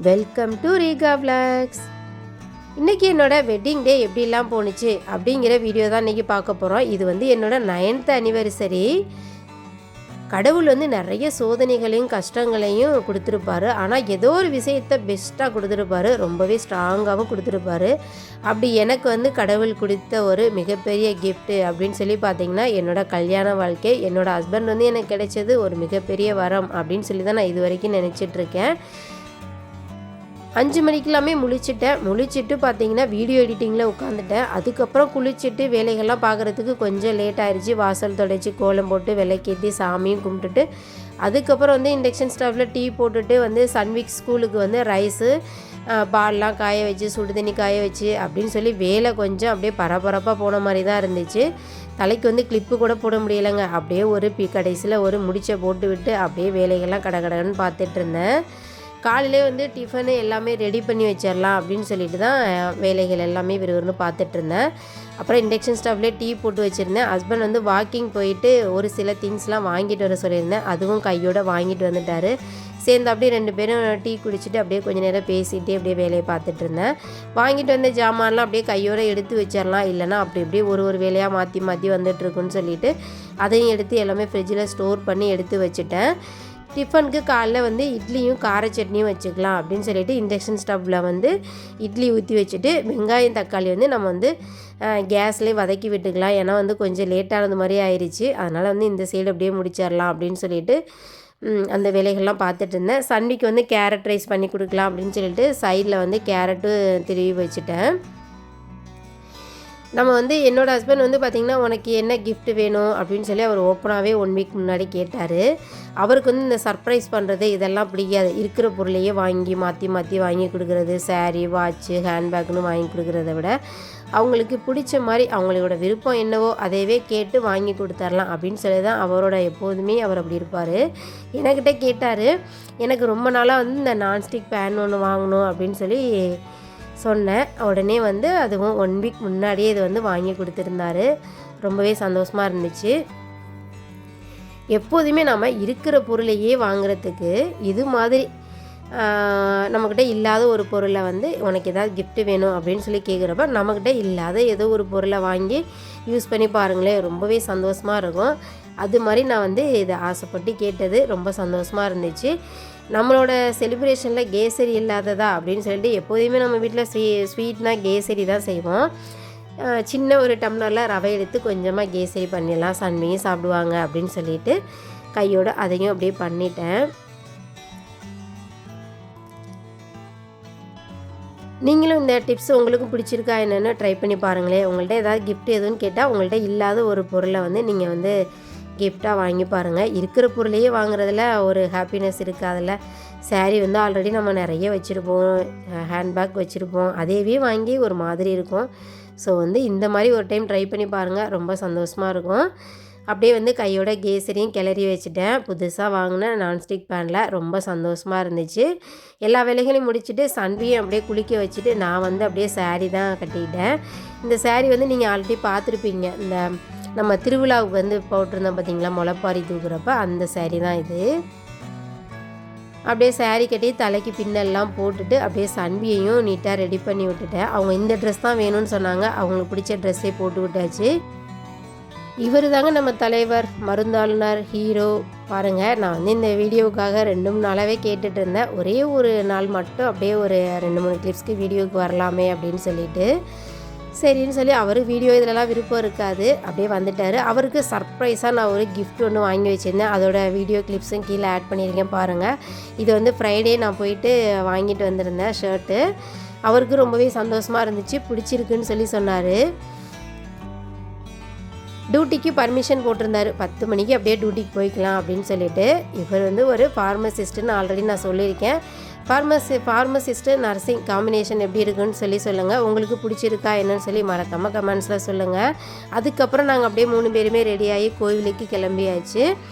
Welcome to Reeka vlogs. இன்றைக்கி என்னோடய wedding day எப்படிலாம் போணுச்சு அப்படிங்கிற வீடியோ தான் இன்றைக்கி பார்க்க போகிறோம். இது வந்து என்னோடய 9th anniversary. கடவுள் வந்து நிறைய சோதனைகளையும் கஷ்டங்களையும் கொடுத்துருப்பாரு. ஆனால் ஏதோ ஒரு விஷயத்தை பெஸ்ட்டாக கொடுத்துருப்பாரு, ரொம்பவே ஸ்ட்ராங்காகவும் கொடுத்துருப்பாரு. அப்படி எனக்கு வந்து கடவுள் கொடுத்த ஒரு மிகப்பெரிய கிஃப்ட்டு அப்படின்னு சொல்லி பார்த்திங்கன்னா என்னோடய கல்யாண வாழ்க்கை. என்னோடய ஹஸ்பண்ட் வந்து எனக்கு கிடைச்சது ஒரு மிகப்பெரிய வரம் அப்படின்னு சொல்லி தான் நான் இது வரைக்கும் நினச்சிட்ருக்கேன். 5 மணிக்கெல்லாமே முழிச்சிட்டு பார்த்திங்கன்னா வீடியோ எடிட்டிங்கில் உட்காந்துட்டேன். அதுக்கப்புறம் குளிச்சுட்டு வேலைகள்லாம் பார்க்குறதுக்கு கொஞ்சம் லேட் ஆயிடுச்சு. வாசல் துடைச்சி கோலம் போட்டு விளக்கேற்றி சாமியும் கும்பிட்டுட்டு அதுக்கப்புறம் வந்து இண்டக்ஷன் ஸ்டவ்வில் டீ போட்டுட்டு வந்து சன்விக் ஸ்கூலுக்கு வந்து ரைஸு பால்லாம் காய வச்சு சுடு தண்ணி காய வச்சு அப்படின்னு சொல்லி வேலை கொஞ்சம் அப்படியே பரபரப்பாக போன மாதிரி தான் இருந்துச்சு. தலைக்கு வந்து கிளிப்பு கூட போட முடியலைங்க. அப்படியே ஒரு கடைசியில் ஒரு முடிச்சை போட்டு விட்டு அப்படியே வேலைகள்லாம் கடகடன்னு பார்த்துட்டு இருந்தேன். காலையிலே வந்து டிஃபனு எல்லாமே ரெடி பண்ணி வச்சிடலாம் அப்படின்னு சொல்லிட்டு தான் வேலைகள் எல்லாமே விறுவிறுன்னு பார்த்துட்ருந்தேன். அப்புறம் இண்டக்ஷன் ஸ்டவ்லேயே டீ போட்டு வச்சுருந்தேன். ஹஸ்பண்ட் வந்து வாக்கிங் போயிட்டு ஒரு சில திங்ஸ்லாம் வாங்கிட்டு வர சொல்லியிருந்தேன். அதுவும் கையோடு வாங்கிட்டு வந்துட்டார். சேர்ந்து அப்படியே 2 பேரும் டீ குடிச்சிட்டு அப்படியே கொஞ்சம் நேரம் பேசிகிட்டே அப்படியே வேலையை பார்த்துட்டு இருந்தேன். வாங்கிட்டு வந்த ஜாமான்லாம் அப்படியே கையோடு எடுத்து வச்சிடலாம், இல்லைனா அப்படி இப்படியே ஒரு வேலையாக மாற்றி வந்துட்டுருக்குன்னு சொல்லிவிட்டு அதையும் எடுத்து எல்லாமே ஃப்ரிட்ஜில் ஸ்டோர் பண்ணி எடுத்து வச்சுட்டேன். டிஃபனுக்கு காலைல வந்து இட்லியும் கார சட்னியும் வச்சுக்கலாம் அப்படின்னு சொல்லிட்டு இண்டக்ஷன் ஸ்டவ்வில் வந்து இட்லி ஊற்றி வச்சுட்டு வெங்காயம் தக்காளி வந்து நம்ம வந்து கேஸ்லேயே வதக்கி விட்டுக்கலாம். ஏன்னா வந்து கொஞ்சம் லேட்டானது மாதிரி ஆயிடுச்சு. அதனால் வந்து இந்த சைடு அப்படியே முடிச்சிடலாம் அப்படின்னு சொல்லிட்டு அந்த வேலைகள்லாம் பார்த்துட்டு இருந்தேன். சன்னிக்கு வந்து கேரட் ரைஸ் பண்ணி கொடுக்கலாம் அப்படின்னு சொல்லிட்டு சைடில் வந்து கேரட்டு திருவி வச்சுட்டேன். நம்ம வந்து என்னோடய ஹஸ்பண்ட் வந்து பார்த்திங்கன்னா உனக்கு என்ன கிஃப்ட் வேணும் அப்படின்னு சொல்லி அவர் ஓப்பனாகவே 1 வீக் முன்னாடி கேட்டார். அவருக்கு வந்து இந்த சர்ப்ரைஸ் பண்ணுறது இதெல்லாம் பிடிக்காது. இருக்கிற பொருளையே வாங்கி மாற்றி வாங்கி கொடுக்குறது, சாரீ வாட்சு ஹேண்ட்பேக்னு வாங்கி கொடுக்குறத விட அவங்களுக்கு பிடிச்ச மாதிரி அவங்களோட விருப்பம் என்னவோ அதையவே கேட்டு வாங்கி கொடுத்துர்லாம் அப்படின்னு சொல்லி தான் அவரோட எப்போதுமே அவர் அப்படி இருப்பார். என்கிட்ட கேட்டார், எனக்கு ரொம்ப நாளாக வந்து இந்த நான்ஸ்டிக் பேன் ஒன்று வாங்கணும் அப்படின்னு சொல்லி சொன்னேன். உடனே வந்து அதுவும் 1 வீக் முன்னாடியே இது வந்து வாங்கி கொடுத்துருந்தாரு. ரொம்பவே சந்தோஷமாக இருந்துச்சு. எப்போதுமே நம்ம இருக்கிற பொருளையே வாங்குறதுக்கு இது மாதிரி நம்மக்கிட்ட இல்லாத ஒரு பொருளை வந்து உனக்கு ஏதாவது கிஃப்ட்டு வேணும் அப்படின்னு சொல்லி கேட்குறப்ப நம்மக்கிட்ட இல்லாத ஏதோ ஒரு பொருளை வாங்கி யூஸ் பண்ணி பாருங்களேன், ரொம்பவே சந்தோஷமாக இருக்கும். அது மாதிரி நான் வந்து இதை ஆசைப்பட்டு கேட்டது ரொம்ப சந்தோஷமாக இருந்துச்சு. நம்மளோட செலிப்ரேஷனில் கேசரி இல்லாததா அப்படின்னு சொல்லிட்டு எப்போதுமே நம்ம வீட்டில் ஸ்வீட்னால் கேசரி தான் செய்வோம். சின்ன ஒரு டம்ளரில் ரவை எடுத்து கொஞ்சமாக கேசரி பண்ணிடலாம், சன்னியும் சாப்பிடுவாங்க அப்படின்னு சொல்லிட்டு கையோடு அதையும் அப்படியே பண்ணிட்டேன். நீங்களும் இந்த டிப்ஸ் உங்களுக்கும் பிடிச்சிருக்கா என்னென்னு ட்ரை பண்ணி பாருங்களேன். உங்கள்கிட்ட ஏதாவது கிஃப்ட் எதுன்னு கேட்டால் உங்கள்கிட்ட இல்லாத ஒரு பொருளை வந்து நீங்கள் வந்து கிஃப்டாக வாங்கி பாருங்கள். இருக்கிற பொருளையே வாங்குறதுல ஒரு ஹாப்பினஸ் இருக்குது. அதில் சாரீ வந்து ஆல்ரெடி நம்ம நிறைய வச்சுருப்போம், ஹேண்ட்பேக் வச்சுருப்போம், அதையவே வாங்கி ஒரு மாதிரி இருக்கும். ஸோ வந்து இந்த மாதிரி ஒரு டைம் ட்ரை பண்ணி பாருங்கள், ரொம்ப சந்தோஷமாக இருக்கும். அப்படியே வந்து கையோட கேசரியும் கிளறி வச்சுட்டேன். புதுசாக வாங்கின நான்ஸ்டிக் பேனில் ரொம்ப சந்தோஷமாக இருந்துச்சு. எல்லா வேலைகளையும் முடிச்சுட்டு சன்வியும் அப்படியே குளிக்க வச்சுட்டு நான் வந்து அப்படியே சாரீ தான் கட்டிக்கிட்டேன். இந்த சாரீ வந்து நீங்கள் ஆல்ரெடி பார்த்துருப்பீங்க. இந்த நம்ம திருவிழாவுக்கு வந்து போட்டிருந்தோம் பார்த்திங்களா, முளைப்பாரி தூக்குறப்ப அந்த சாரீ தான் இது. அப்படியே சாரீ கட்டி தலைக்கு பின்னெல்லாம் போட்டுட்டு அப்படியே சன்வியையும் நீட்டாக ரெடி பண்ணி விட்டுட்டேன். அவங்க இந்த ட்ரெஸ் தான் வேணும்னு சொன்னாங்க. அவங்களுக்கு பிடிச்ச ட்ரெஸ்ஸே போட்டு விட்டாச்சு. இவர் தாங்க நம்ம தலைவர், மருந்தாளுநர், ஹீரோ. பாருங்கள், நான் வந்து இந்த வீடியோவுக்காக 2-3 நாளாகவே கேட்டுட்டு இருந்தேன். ஒரே ஒரு நாள் மட்டும் அப்படியே ஒரு 2-3 கிளிப்ஸ்க்கு வீடியோவுக்கு வரலாமே அப்படின்னு சொல்லிட்டு சரின்னு சொல்லி அவர் வீடியோ இதிலலாம் விருப்பம் இருக்காது, அப்படியே வந்துட்டார். அவருக்கு சர்ப்ரைஸாக நான் ஒரு கிஃப்ட் ஒன்று வாங்கி வச்சுருந்தேன். அதோட வீடியோ கிளிப்ஸும் கீழே ஆட் பண்ணியிருக்கேன் பாருங்கள். இது வந்து ஃப்ரைடே நான் போயிட்டு வாங்கிட்டு வந்திருந்தேன் ஷர்ட்டு. அவருக்கு ரொம்பவே சந்தோஷமாக இருந்துச்சு, பிடிச்சிருக்குன்னு சொல்லி சொன்னார். டியூட்டிக்கு பர்மிஷன் போட்டிருந்தார், 10 மணிக்கு அப்படியே டியூட்டிக்கு போய்க்கலாம் அப்படின்னு சொல்லிட்டு. இவர் வந்து ஒரு ஃபார்மசிஸ்ட்டுன்னு ஆல்ரெடி நான் சொல்லியிருக்கேன். ஃபார்மசிஸ்ட்டு நர்சிங் காம்பினேஷன் எப்படி இருக்குன்னு சொல்லி சொல்லுங்கள். உங்களுக்கு பிடிச்சிருக்கா என்னன்னு சொல்லி மறக்காமல் கமெண்ட்ஸில் சொல்லுங்கள். அதுக்கப்புறம் நாங்கள் அப்படியே 3 பேருமே ரெடியாகி கோவிலுக்கு கிளம்பியாச்சு.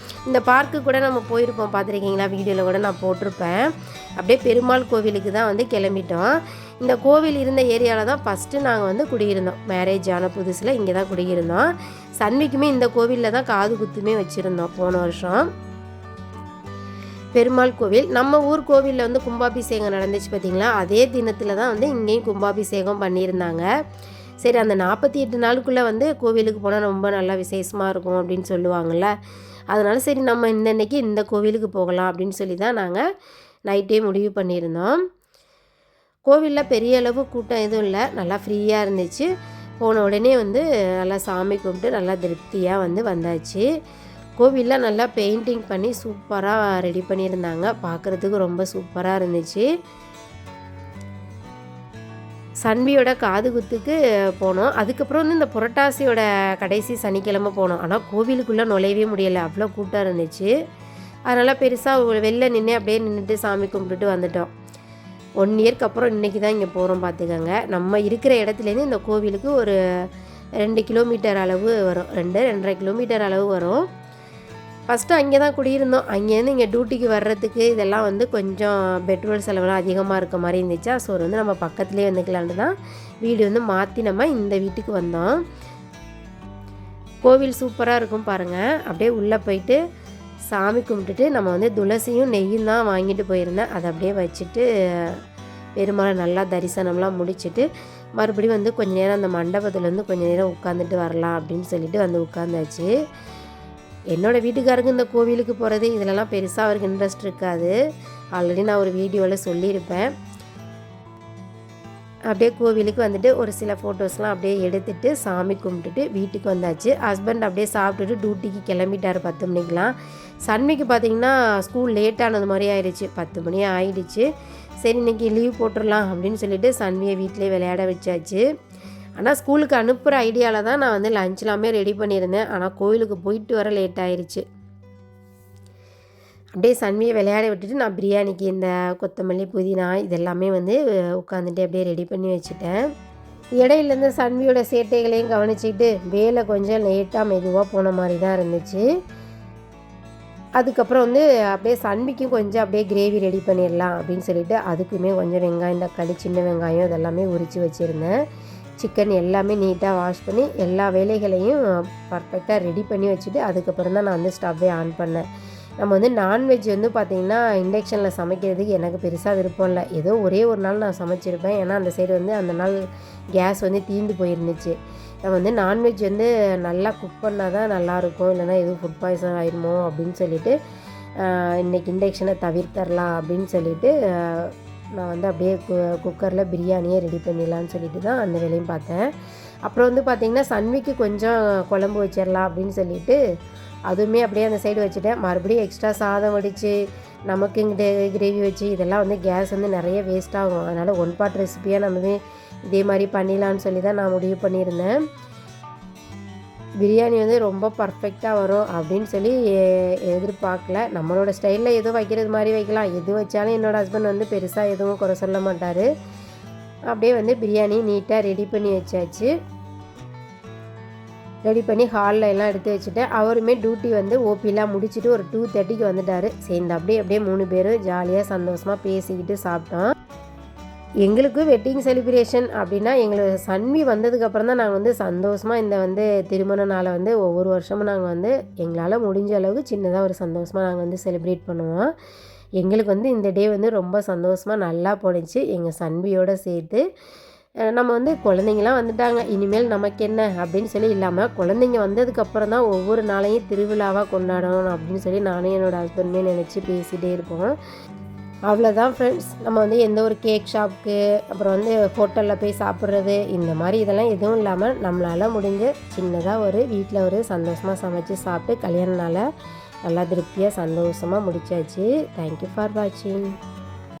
இந்த பார்க்கு கூட நம்ம போயிருப்போம், பார்த்துருக்கீங்களா, வீடியோவில் கூட நான் போட்டிருப்பேன். அப்படியே பெருமாள் கோவிலுக்கு தான் வந்து கிளம்பிட்டோம். இந்த கோவில் இருந்த ஏரியாவில் தான் ஃபஸ்ட்டு நாங்கள் வந்து குடியிருந்தோம். மேரேஜ் ஆன புதுசில் இங்கே தான் குடியிருந்தோம். சன்விக்குமே இந்த கோவிலில் தான் காது குத்துமே வச்சுருந்தோம் போன வருஷம். பெருமாள் கோவில். நம்ம ஊர் கோவிலில் வந்து கும்பாபிஷேகம் நடந்துச்சு பார்த்திங்களா, அதே தினத்தில் தான் வந்து இங்கேயும் கும்பாபிஷேகம் பண்ணியிருந்தாங்க. சரி, அந்த 48 நாளுக்குள்ளே வந்து கோவிலுக்கு போனால் ரொம்ப நல்லா விசேஷமாக இருக்கும் அப்படின்னு சொல்லுவாங்கள்ல. அதனால் சரி நம்ம இன்னன்னைக்கு இந்த கோவிலுக்கு போகலாம் அப்படின்னு சொல்லி தான் நாங்கள் நைட்டே முடிவு பண்ணியிருந்தோம். கோவிலில் பெரிய அளவு கூட்டம் எதுவும் இல்லை, நல்லா ஃப்ரீயாக இருந்துச்சு. போன உடனே வந்து நல்லா சாமி கும்பிட்டு நல்லா திருப்தியாக வந்து வந்தாச்சு. கோவிலில் நல்லா பெயிண்டிங் பண்ணி சூப்பராக ரெடி பண்ணியிருந்தாங்க. பார்க்குறதுக்கு ரொம்ப சூப்பராக இருந்துச்சு. சன்வியோட காது குத்துக்கு போனோம். அதுக்கப்புறம் வந்து இந்த புரட்டாசியோட கடைசி சனிக்கிழமை போனோம். ஆனால் கோவிலுக்குள்ளே நுழையவே முடியலை, அவ்வளோ கூட்டம் இருந்துச்சு. அதனால் பெருசாக வெளில நின்று அப்படியே நின்றுட்டு சாமி கும்பிட்டுட்டு வந்துட்டோம். 1 இயர்க்கு அப்புறம் இன்றைக்கி தான் இங்கே போகிறோம் பார்த்துக்கோங்க. நம்ம இருக்கிற இடத்துலேருந்து இந்த கோவிலுக்கு ஒரு 2 கிலோமீட்டர் அளவு வரும், 2-2.5 கிலோமீட்டர் அளவு வரும். ஃபஸ்ட்டு அங்கே தான் குடியிருந்தோம். அங்கேருந்து இங்கே டியூட்டிக்கு வர்றதுக்கு இதெல்லாம் வந்து கொஞ்சம் பெட்ரோல் செலவுலாம் அதிகமாக இருக்க மாதிரி இருந்துச்சா, ஸோ வந்து நம்ம பக்கத்துலேயே வந்துக்கலான்னு தான் வீடு வந்து மாற்றி நம்ம இந்த வீட்டுக்கு வந்தோம். கோவில் சூப்பராக இருக்கும் பாருங்கள். அப்படியே உள்ளே போயிட்டு சாமி கும்பிட்டுட்டு நம்ம வந்து துளசியும் நெய்யும் தான் வாங்கிட்டு போயிருந்தேன். அதை அப்படியே வச்சுட்டு பெருமாளை நல்லா தரிசனம்லாம் முடிச்சுட்டு மறுபடியும் வந்து கொஞ்சம் நேரம் அந்த மண்டபத்தில் வந்து கொஞ்சம் நேரம் உட்காந்துட்டு வரலாம் அப்படின்னு சொல்லிட்டு வந்து உட்காந்தாச்சு. என்னோடய வீட்டுக்காரருக்கு இந்த கோவிலுக்கு போகிறது இதிலலாம் பெருசாக அவருக்கு இன்ட்ரெஸ்ட் இருக்காது. ஆல்ரெடி நான் ஒரு வீடியோவில் சொல்லியிருப்பேன். அப்படியே கோவிலுக்கு வந்துட்டு ஒரு சில ஃபோட்டோஸ்லாம் அப்படியே எடுத்துகிட்டு சாமி கும்பிட்டுட்டு வீட்டுக்கு வந்தாச்சு. ஹஸ்பண்ட் அப்படியே சாப்பிட்டுட்டு டியூட்டிக்கு கிளம்பிட்டார் 10 மணிக்கெலாம். சன்விக்கு பார்த்திங்கன்னா ஸ்கூல் லேட்டானது மாதிரி ஆயிடுச்சு, 10 மணி ஆகிடுச்சு. சரி இன்றைக்கி லீவ் போட்டுடலாம் அப்படின்னு சொல்லிட்டு சன்வியை வீட்டிலே விளையாட வச்சாச்சு. ஆனால் ஸ்கூலுக்கு அனுப்புகிற ஐடியாவில் தான் நான் வந்து லஞ்ச்லாமே ரெடி பண்ணியிருந்தேன். ஆனால் கோவிலுக்கு போயிட்டு வர லேட் ஆயிடுச்சு. அப்படியே சன்வியை விளையாட விட்டுட்டு நான் பிரியாணிக்கு இந்த கொத்தமல்லி புதினா இதெல்லாமே வந்து உட்காந்துட்டு அப்படியே ரெடி பண்ணி வச்சுட்டேன். இடையிலேருந்து சன்வியோட சேட்டைகளையும் கவனிச்சிக்கிட்டு வேலை கொஞ்சம் லேட்டாக மெதுவாக போன மாதிரி தான் இருந்துச்சு. அதுக்கப்புறம் வந்து அப்படியே சன்விக்கும் கொஞ்சம் அப்படியே கிரேவி ரெடி பண்ணிடலாம் அப்படின்னு சொல்லிட்டு அதுக்குமே கொஞ்சம் வெங்காயம், தக்காளி, சின்ன வெங்காயம் இதெல்லாமே உரித்து வச்சுருந்தேன். சிக்கன் எல்லாமே நீட்டாக வாஷ் பண்ணி எல்லா வேலைகளையும் பர்ஃபெக்டாக ரெடி பண்ணி வச்சுட்டு அதுக்கப்புறம் தான் நான் வந்து ஸ்டவ்வே ஆன் பண்ணேன். நம்ம வந்து நான்வெஜ் வந்து பார்த்திங்கன்னா இண்டக்ஷனில் சமைக்கிறதுக்கு எனக்கு பெருசாக விருப்பம் இல்லை. ஏதோ ஒரே ஒரு நாள் நான் சமைச்சிருப்பேன். ஏன்னா அந்த சைடு வந்து அந்த நாள் கேஸ் வந்து தீர்ந்து போயிருந்துச்சு. நம்ம வந்து நான்வெஜ் வந்து நல்லா குக் பண்ணால் தான் நல்லாயிருக்கும், இல்லைனா எதுவும் ஃபுட் பாய்சன் ஆயிடுமோ அப்படின்னு சொல்லிட்டு இன்றைக்கி இண்டக்ஷனை தவிர்த்தரலாம் அப்படின்னு சொல்லிட்டு நான் வந்து அப்படியே குக்கரில் பிரியாணியே ரெடி பண்ணிடலான்னு சொல்லிட்டு தான் அந்த வேலையும் பார்த்தேன். அப்புறம் வந்து பார்த்திங்கன்னா சன்விக்கு கொஞ்சம் குழம்பு வச்சிடலாம் அப்படின்னு சொல்லிட்டு அதுவுமே அப்படியே அந்த சைடு வச்சுட்டேன். மறுபடியும் எக்ஸ்ட்ரா சாதம் வடித்து நமக்கு இங்கே கிரேவி வச்சு இதெல்லாம் வந்து கேஸ் வந்து நிறைய வேஸ்ட் ஆகும். அதனால் 1 பார்ட் ரெசிபியாக நம்ம இதே மாதிரி பண்ணிடலான்னு சொல்லி தான் நான் முடிவு பண்ணியிருந்தேன். பிரியாணி வந்து ரொம்ப பர்ஃபெக்டாக வரும் அப்படின்னு சொல்லி எதிர்பார்க்கல. நம்மளோட ஸ்டைலில் எதுவும் வைக்கிறது மாதிரி வைக்கலாம். எது வச்சாலும் என்னோடய ஹஸ்பண்ட் வந்து பெருசாக எதுவும் குறை சொல்ல மாட்டார். அப்படியே வந்து பிரியாணி நீட்டாக ரெடி பண்ணி வச்சாச்சு. ரெடி பண்ணி ஹாலில் எல்லாம் எடுத்து வச்சுட்டேன். அவருமே டியூட்டி வந்து ஓபிலாம் முடிச்சுட்டு ஒரு 2:30க்கு வந்துட்டார். சேர்ந்து அப்படியே 3 பேரும் ஜாலியாக சந்தோஷமாக பேசிக்கிட்டு சாப்பிட்டோம். எங்களுக்கு வெட்டிங் செலிப்ரேஷன் அப்படின்னா எங்களுக்கு சன்வி வந்ததுக்கப்புறம் தான் நாங்கள் வந்து சந்தோஷமாக இந்த வந்து திருமண நாளை வந்து ஒவ்வொரு வருஷமும் நாங்கள் வந்து எங்களால் முடிஞ்ச அளவுக்கு சின்னதாக ஒரு சந்தோஷமாக நாங்கள் வந்து செலிப்ரேட் பண்ணுவோம். எங்களுக்கு வந்து இந்த டே வந்து ரொம்ப சந்தோஷமாக நல்லா போணுச்சு எங்கள் சன்வியோடு சேர்த்து. நம்ம வந்து குழந்தைங்களாம் வந்துட்டாங்க, இனிமேல் நமக்கு என்ன அப்படின்னு சொல்லி இல்லாமல் குழந்தைங்க வந்ததுக்கப்புறம் தான் ஒவ்வொரு நாளையும் திருவிழாவாக கொண்டாடணும் அப்படின்னு சொல்லி நானும் என்னோடய ஹஸ்பண்டுமே நினச்சி பேசிகிட்டே இருப்போம். அவ்வளோதான் ஃப்ரெண்ட்ஸ். நம்ம வந்து எந்த ஒரு கேக் ஷாப்புக்கு அப்புறம் வந்து ஹோட்டலில் போய் சாப்பிட்றது இந்த மாதிரி இதெல்லாம் எதுவும் இல்லாமல் நம்மளால் முடிஞ்ச சின்னதாக ஒரு வீட்டில் ஒரு சந்தோஷமாக சமைச்சு சாப்பிட்டு கல்யாண நாளை நல்லா திருப்தியாக சந்தோஷமாக முடிச்சாச்சு. தேங்க்யூ ஃபார் வாட்சிங்.